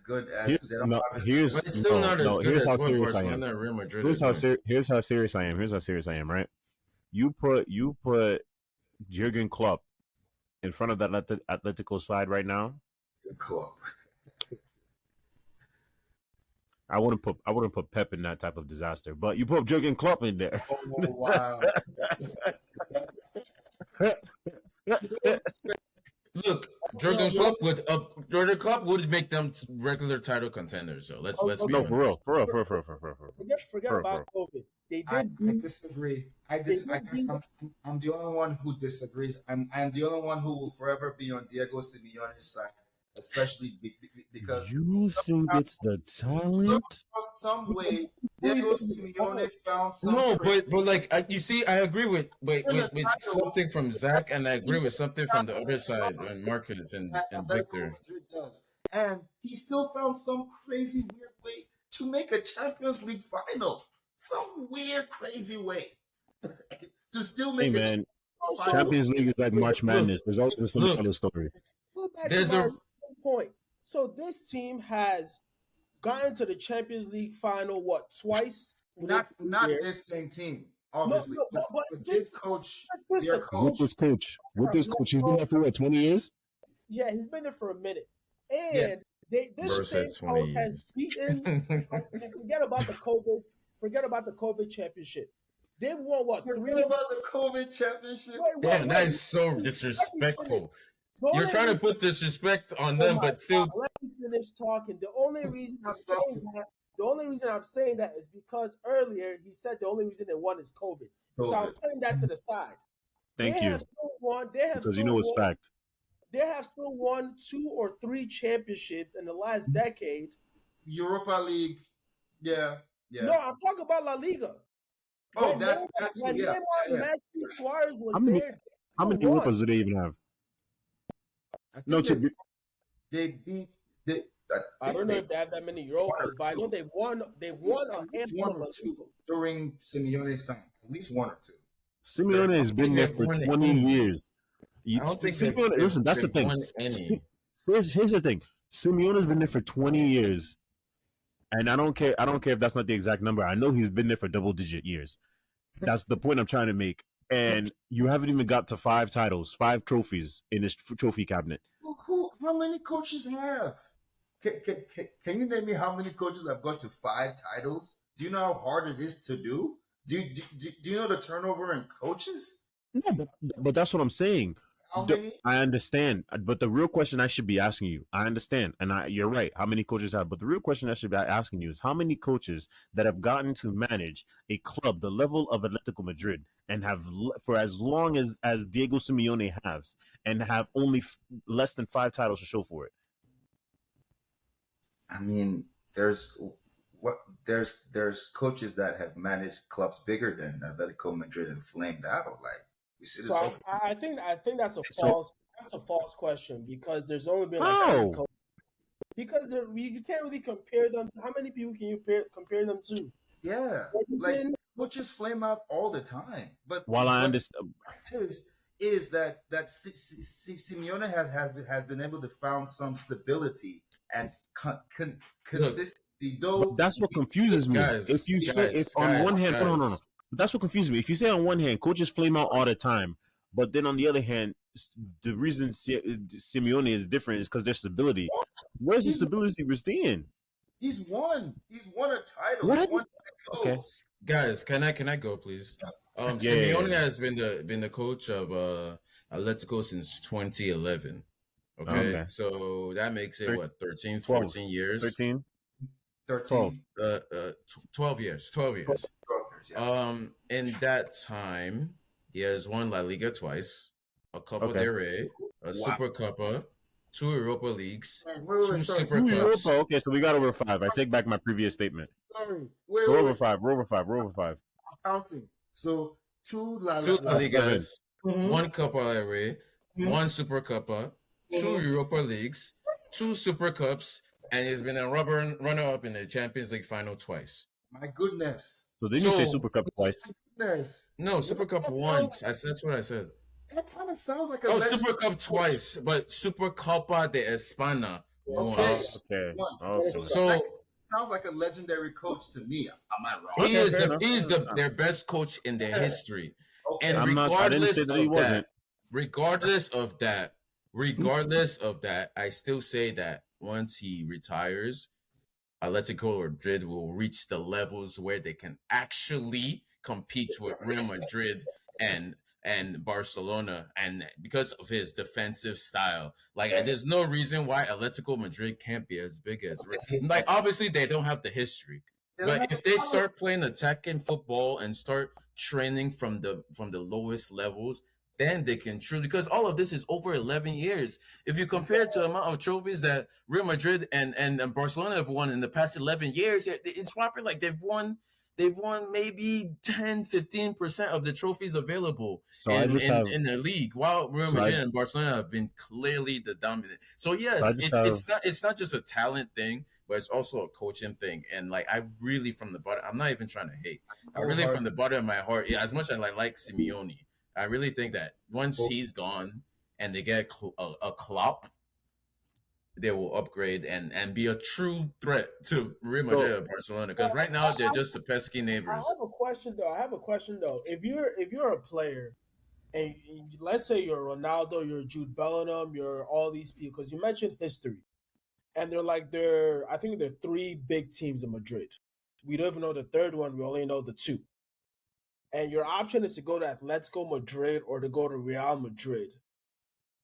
good as here's they don't no have as here's But it's still not as no good here's as how what serious I am. Barcelona and Real Madrid Here's are how doing. here's how serious I am. Here's how serious I am. Right? You put Jurgen Klopp in front of that Atletico side right now. club. I wouldn't put Pep in that type of disaster, but you put Jurgen Klopp in there. Oh wow! Look, Jurgen Klopp would make them regular title contenders. So let's be No, honest. for real. Forget about COVID. They I did. disagree. I guess I'm the only one who disagrees. I'm the only one who will forever be on Diego Simeone's side, especially because You think it's the talent? some way Diego Simeone found some. No, but like you see, I agree with something from Zach, and I agree with something from the other side, and Marcus and Victor. And he still found some crazy weird way to make a Champions League final. Some weird crazy way to still Hey make man, final. Champions League is like March Madness. There's always a similar story. Go back There's to a- my point. So this team has gotten to the Champions League final twice? Not Yeah. this same team, obviously. but But this coach, just their the coach, With this coach, he's been there for what, 20 years? Yeah, he's been there for a minute, and Yeah. this same Versus coach 20 has beaten. Forget about the COVID. Forget about the COVID championship. They've won what? forget about the COVID championship. Damn, that is so disrespectful. You're trying to put disrespect on them, but still. Let me finish talking. The only reason I'm saying that is because earlier he said the only reason they won is COVID. So I'm putting that to the side. Thank you. Because you know it's fact. They have still won 2 or 3 championships in the last decade. Europa League, yeah. No, I'm talking about La Liga. Oh, When that's Neymar, Messi, Suarez was How many there. How many Europas do they even have? I think No, they beat. I don't know if they have that many Europas, but I know they won. They won a handful one or of two during Simeone's time. At least one or two. Simeone has been there for 20 years. I don't think Simeone, listen, that's the thing. Here's the thing. Simeone has been there for 20 years. And I don't care if that's not the exact number. I know he's been there for double-digit years. That's the point I'm trying to make. And you haven't even got to 5 titles, 5 trophies in his trophy cabinet. How many coaches have? Can you name me how many coaches have got to 5 titles? Do you know how hard it is to do? Do you know the turnover in coaches? No, but that's what I'm saying. how many? I understand, but the real question I should be asking you, I understand, and you're right. How many coaches have? But the real question I should be asking you is how many coaches that have gotten to manage a club the level of Atletico Madrid and have for as long as Diego Simeone has, and have only less than 5 titles to show for it. I mean, there's coaches that have managed clubs bigger than Atletico Madrid and flamed out. Like we see this all So the time. I think that's a So false question because there's only been like how? 3 coaches. Because you can't really compare them to how many people can you compare them to? Yeah, like coaches flame out all the time. But While I what understand, is that Simeone has been able to found some stability and consistency. Though but that's what confuses me. If you say if on one hand, no. That's what confuses me. If you say on one hand, coaches flame out all the time, but then on the other hand, the reason Simeone is different is because there's stability. Where's the stability we're seeing? He's won a title. What? He's won Okay. titles. Guys, can I go, please? Simeone has been the coach of Atletico since 2011. Okay, so that makes it what 13, 14 years. 13? 13. 12 years. 12 years. 12 years, yeah. In that time, he has won La Liga twice, a Copa del Rey, a Super Copa, 2 Europa Leagues, 2 Super Cups. Okay, so we got over 5. I take back my previous statement. Sorry. We're over 5. I'm counting. So 2 La Ligas, 1 Copa del Rey, 1 Super Copa, 2 Europa Leagues, 2 Super Cups, and he's been a runner-up in the Champions League final twice. My goodness. So didn't you say Super Cup twice? Goodness. No, Super Cup once. That's what I said. That kind of sounds like a Super Cup twice, but Super Copa de España once. Okay. So sounds like a legendary coach to me. Am I wrong? He is their best coach in their history. Okay. And regardless of that, I still say that once he retires, Atletico Madrid will reach the levels where they can actually compete with Real Madrid and Barcelona, and because of his defensive style, there's no reason why Atletico Madrid can't be as big as obviously they don't have the history, but if they start playing attacking football and start training from the lowest levels, then they can truly, because all of this is over 11 years. If you compare it to the amount of trophies that Real Madrid and Barcelona have won in the past 11 years, it's probably like they've won maybe 10-15% of the trophies available in the league, while Real Madrid and Barcelona have been clearly the dominant. So yes, it's not just a talent thing, but it's also a coaching thing. And I really, from the bottom, I'm not even trying to hate. I really, from the bottom of my heart, as much as I like Simeone, I really think that once he's gone and they get a Klopp, they will upgrade and be a true threat to Real Madrid or Barcelona. Because right now they're just the pesky neighbors. I have a question though. If you're a player, and let's say you're Ronaldo, you're Jude Bellingham, you're all these people, because you mentioned history, and I think they're 3 big teams in Madrid. We don't even know the third one. We only know the 2. And your option is to go to Atletico Madrid or to go to Real Madrid.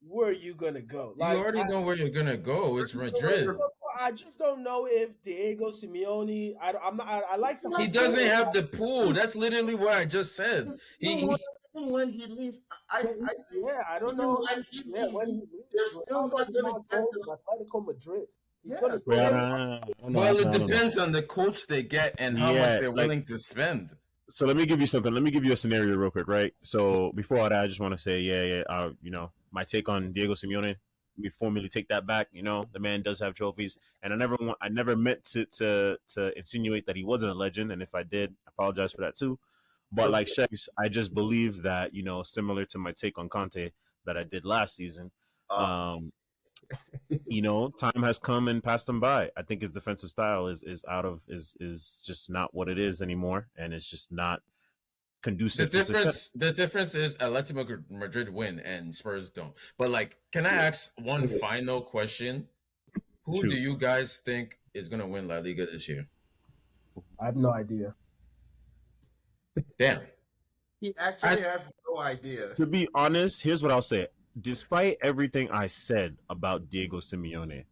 Where are you gonna go? You already know where you're gonna go. It's Madrid. I just don't know if Diego Simeone. I like. He doesn't have the pool. That's literally what I just said. When he leaves, I don't know. When he leaves, they're still not gonna get Atletico Madrid. Well, it depends on the coach they get and how much they're willing to spend. So let me give you something. Let me give you a scenario real quick, right? So before all that, I just want to say, my take on Diego Simeone. Let me formally take that back. The man does have trophies, and I never meant to insinuate that he wasn't a legend. And if I did, I apologize for that too. But like Shex, I just believe that similar to my take on Conte that I did last season. Time has come and passed him by. I think his defensive style is just not what it is anymore, and it's just not conducive. The difference is Atletico Madrid win and Spurs don't. But can I ask one final question? Who do you guys think is gonna win La Liga this year? I have no idea. Damn. He actually has no idea. To be honest, here's what I'll say. despite everything I said about Diego Simeone,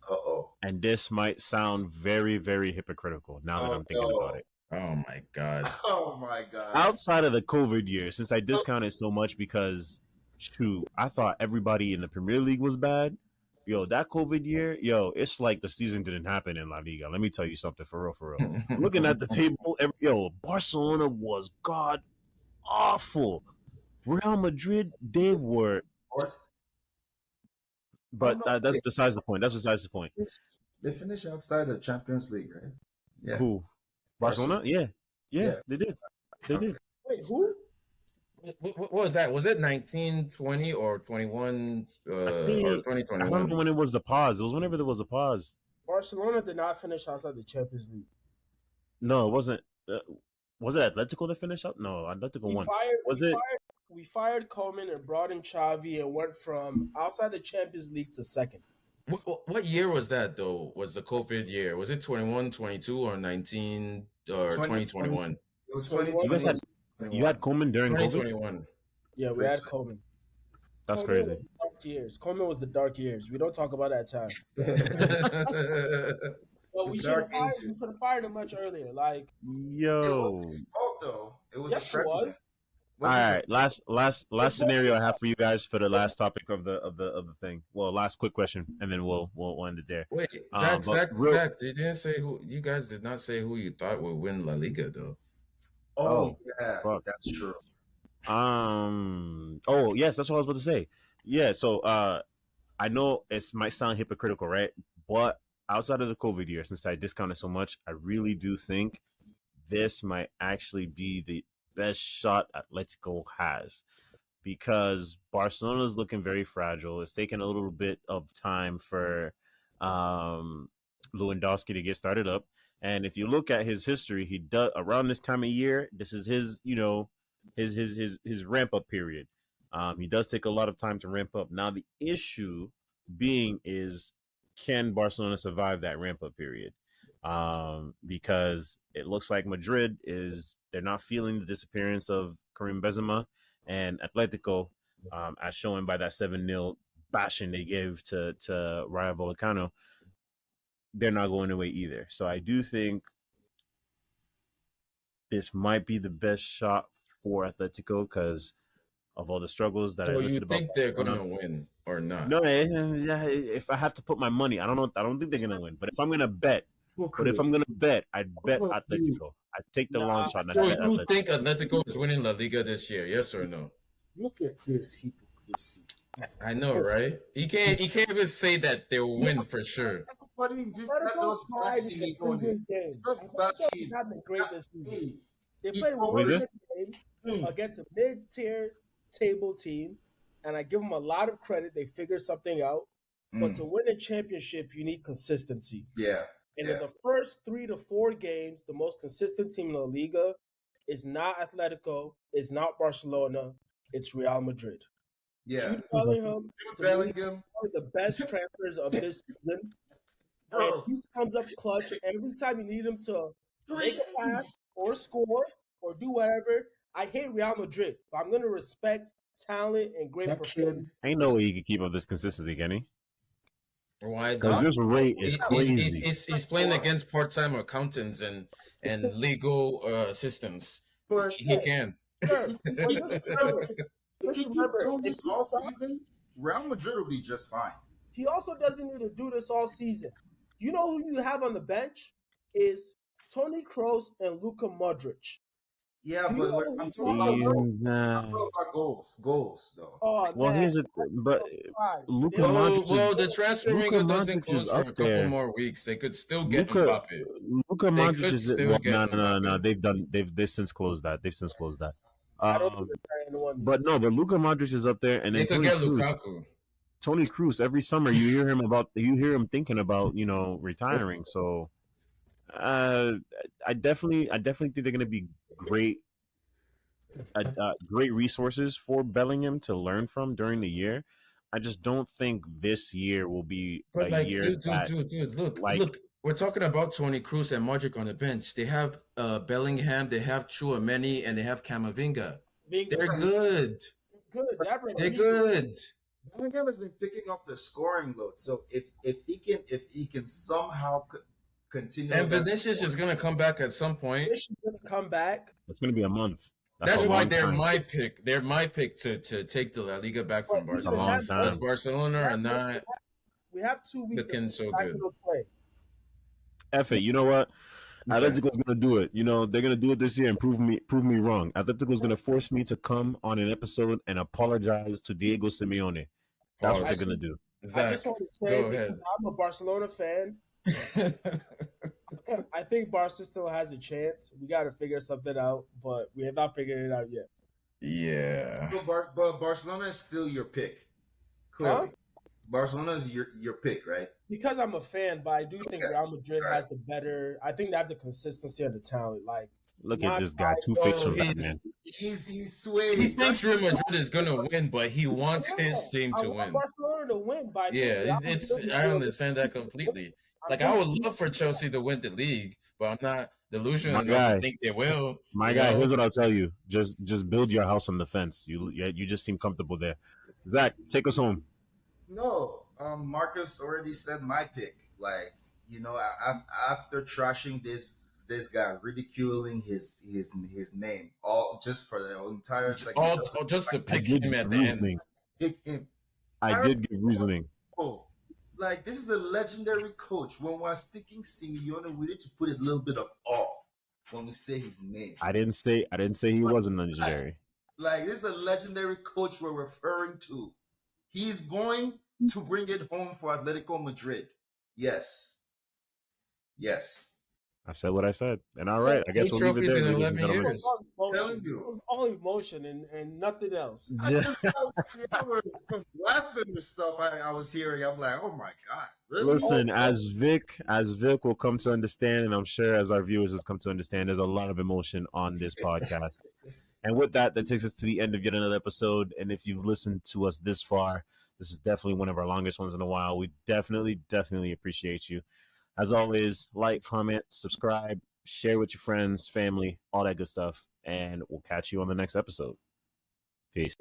Uh-oh. and this might sound very, very hypocritical now that Oh I'm thinking about no. it. Oh my god. Oh my god. Outside of the COVID year, since I discounted so much because, shoot, I thought everybody in the Premier League was bad. Yo, that COVID year, yo, it's like the season didn't happen in La Liga. Let me tell you something for real, for real. Looking at the table, Barcelona was god awful. Real Madrid, they were, Fourth? Oh but no. that's besides the point. That's besides the point. They finished outside the Champions League, right? Yeah. Who? Barcelona? Yeah, Yeah. they did. They Okay. did. Wait, who? What was that? Was it 1920 or 21 I or think I 2021? remember when it was the pause. It was whenever there was a pause. Barcelona did not finish outside the Champions League. No, it wasn't. Was it Atletico that finished up? No, Atletico won. Was it? We fired Coleman and brought in Xavi and went from outside the Champions League to second. What year was that though? Was the COVID year? Was it 21, 22, or 19 or 2021? It was 21. 2020. You had Coleman during COVID? 2021. Yeah, we had Coleman. That's Coleman crazy. was the dark years. Coleman was the dark years. We don't talk about that time. Well, we should have fired him much earlier. Like, It Yo. wasn't his fault though. It was yes, the it president. was. All right, last scenario I have for you guys for the last topic of the thing. Well, last quick question, and then we'll end it there. Wait, Zach, you didn't say who. You guys did not say who you thought would win La Liga though. Oh yeah, fuck. that's true. Oh yes, that's what I was about to say. Yeah, so I know it might sound hypocritical, right? But outside of the COVID year, since I discounted so much, I really do think this might actually be the best shot Atletico has, because Barcelona is looking very fragile. It's taken a little bit of time for Lewandowski to get started up. And if you look at his history, he does around this time of year. This is his, his ramp up period. He does take a lot of time to ramp up. Now the issue being is, can Barcelona survive that ramp up period? Because it looks like Madrid they're not feeling the disappearance of Karim Benzema, and Atletico, as shown by that 7-0 bashing they gave to Rayo Vallecano, they're not going away either. So I do think this might be the best shot for Atletico because of all the struggles that I listed about. So you think they're gonna win or not? No, if I have to put my money, I don't think they're gonna win. But if I'm gonna bet, I'd bet Atletico. I'd take the long shot. So you think Atletico is winning La Liga this year? Yes or no? Look at this hypocrisy. I know, right? He can't even say that they'll win for sure. Everybody just had those bad seasons on it. Those bad seasons. Not been great this season. They He played one always- game against a mid-tier table team, and I give them a lot of credit. They figured something out. But to win a championship, you need consistency. Yeah. And in the first 3 to 4 games, the most consistent team in La Liga is not Atletico, it's not Barcelona, it's Real Madrid. Yeah. Jude Bellingham is Bellingham. one of the best transfers of this season. Bro. And he comes up clutch every time you need him to make a pass or score or do whatever. I hate Real Madrid, but I'm going to respect talent and great performance. Ain't no way he can keep up this consistency, can he? Why? Because this rate is crazy. He's playing against part-time accountants and legal assistants. He can. Sure. If he keep doing this all season, Real Madrid will be just fine. He also doesn't need to do this all season. You know who you have on the bench is Toni Kroos and Luka Modric. Yeah, but I'm talking about goals though. Oh, well, man. here's a but Luka Well, Modric the transfer window doesn't close for a couple there. more weeks. They could still get Luka Mbappe. Luka They Modric could is still get no. Mbappe. They've since closed that. I don't think they're anyone. But Luka Modric is up there, and They then could get Lukaku. Toni Kroos. Every summer you hear him thinking about retiring. So I definitely think they're going to be great resources for Bellingham to learn from during the year. I just don't think this year will be But a year. Dude, look. We're talking about Toni Kroos and Modric on the bench. They have Bellingham, they have Chouameni, and they have Camavinga. They're good. Good. They're good. Bellingham has been picking up the scoring load. So if he can somehow continue And that Vinicius is scoring, gonna come back at some point. This is gonna come back, It's going to be a month. That's a That's why long they're time. my pick. They're my pick to take the La Liga back but from That's a listen, long Barcelona, because time. Barcelona are not we have 2 weeks of looking so good. practical play. F it. You know what? okay. Atletico's gonna do it. You know, they're gonna do it this year and prove me wrong. Atletico's gonna force me to come on an episode and apologize to Diego Simeone. That's what they're Pause. gonna do. I just Zach, want to say, go because ahead. I'm a Barcelona fan, I think Barca still has a chance. We got to figure something out, but we have not figured it out yet. Yeah. But Barcelona is still your pick. Clearly. Barcelona is your pick, right? Because I'm a fan, but I do think Okay. Real Madrid Right. has the better. I think they have the consistency and the talent. Like, Look not at this guy, two So faced from he's Batman. He's he swayed. thinks Real Madrid is gonna win, but he wants his team I to want win. Barcelona to win, but I think Yeah, Real it's Madrid I will- understand that completely. I'm Like I just- would love for Chelsea to win the league, but I'm not delusional My enough guy. to think they will. My you guy, know? here's what I'll tell you. Just build your house on the fence. You just seem comfortable there. Zach, take us home. No, Marcus already said my pick. Like, you know, after trashing this guy, ridiculing his name, all just for the entire second, all just to I pick did him give at the end. reasoning. pick him. I did give reasoning. Oh, like this is a legendary coach. When we're speaking Simeone, we need to put a little bit of awe when we say his name. I didn't say he wasn't legendary. Like this is a legendary coach we're referring to. He's going to bring it home for Atletico Madrid. Yes. Yes. I said what I said. And all So, right, I guess 8 we'll leave it trophies there, in ladies and 11 gentlemen. years. Telling you. All emotion and nothing else. I just some blasphemous stuff I was hearing. I'm like, oh my God. Really? Listen, as Vic will come to understand, and I'm sure as our viewers has come to understand, there's a lot of emotion on this podcast. And with that, that takes us to the end of yet another episode. And if you've listened to us this far, this is definitely one of our longest ones in a while. We definitely appreciate you. As always, like, comment, subscribe, share with your friends, family, all that good stuff. And we'll catch you on the next episode. Peace.